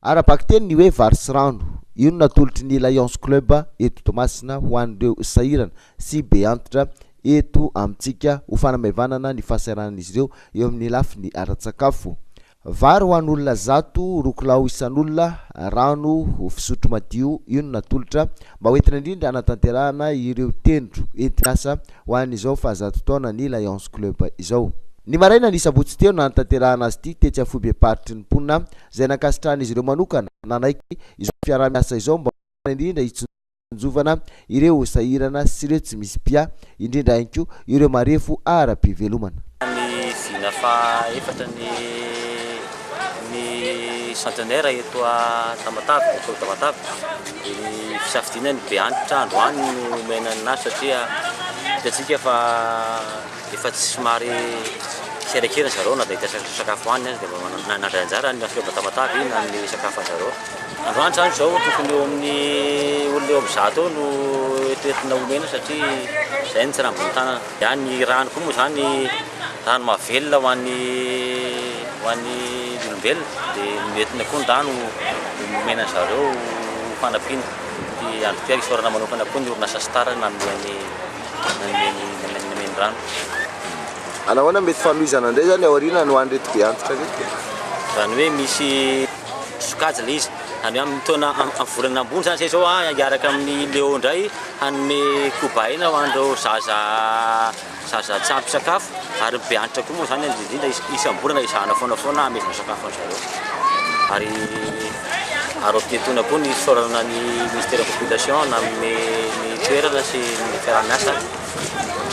Ara-bakiteny hoe varsy rano io natolotry ny Lions Club eto Toamasina ho an'ireo sahirana sy be antitra eto amintsika ho fanamaevanana ny fahasahiran'izy ireo eo amin'ny lafiny ara-tsakafo. Vary ho an'olona 100 rokolao isan'olona, rano fisotro madio io natolotra mba hoentina indrindra anatanterahana ireo tendro entiasa ho an'izao fahazato taona ny Lions Club izao. Ny maraina ny sabotsy teo nanatanterahana azy ity tetsy afobe paritry ny mponina zay nakasitrahana izy ireo manokana nanaiky izao fiara-miasa izao mba indrindra hitsinjovana ireo sahirana sy ireo tsy misy pia indrindra ainko ireo marefo ara-pivelomana. Ny vina fa efatra ny centenaire eto Tamatave, eto Tamatave. Ny fisafidinany be antitra androany no menany nazy satria hitatsika fa efa tsy somary serakirana zareo na dia sakafo hoaniny azy dia nandray anjara ny fiova Tamatave na ny sakafo zareo. Androany zany zao tokony eo amin'ny olona eo amin'ny 100 eo no entina omena satria izay ny tsy raha ambony tanana. Ya ny rano koa moa zany rano mahavelona ho an'ny olombelona dia entina koa ny rano omena zareo fanampiana. Dia andro tiaka isaorana manokana koa ny orinasa Star na nomeny rano. Anahoana mety fanomezana indray zany aoriana no andreto be antitra reto? Zany hoe misy sokajy le izy. Any amin'ny taona amin'ny volana ambony zany zay zao iaraka amin'ny Léo indray hanome kobaina ho an'ireo zaza tsy ampy sakafo ary be antitra koa moa zany indrindra isam-bolana izahana foana amezana sakafo an'izareo. Ary ampitetona koa ny fisaorana ny ministère de population na amin'ny toerana sy ny fiaraha-miasa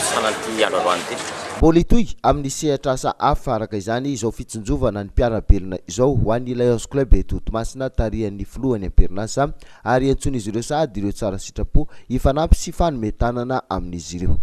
sanan'ity andro androany ity. Mbola itoy amin'ny sehatra asa hafa araka izany izao fitsinjovana ny mpiara-belona izao ho an'ny Lions Club eto Toamasina tarihan'ny filohan'ny amperinasa ary antson'izy ireo sady ireo tsara sitrapo hifanampy sy fanometanana amin'izy ireo.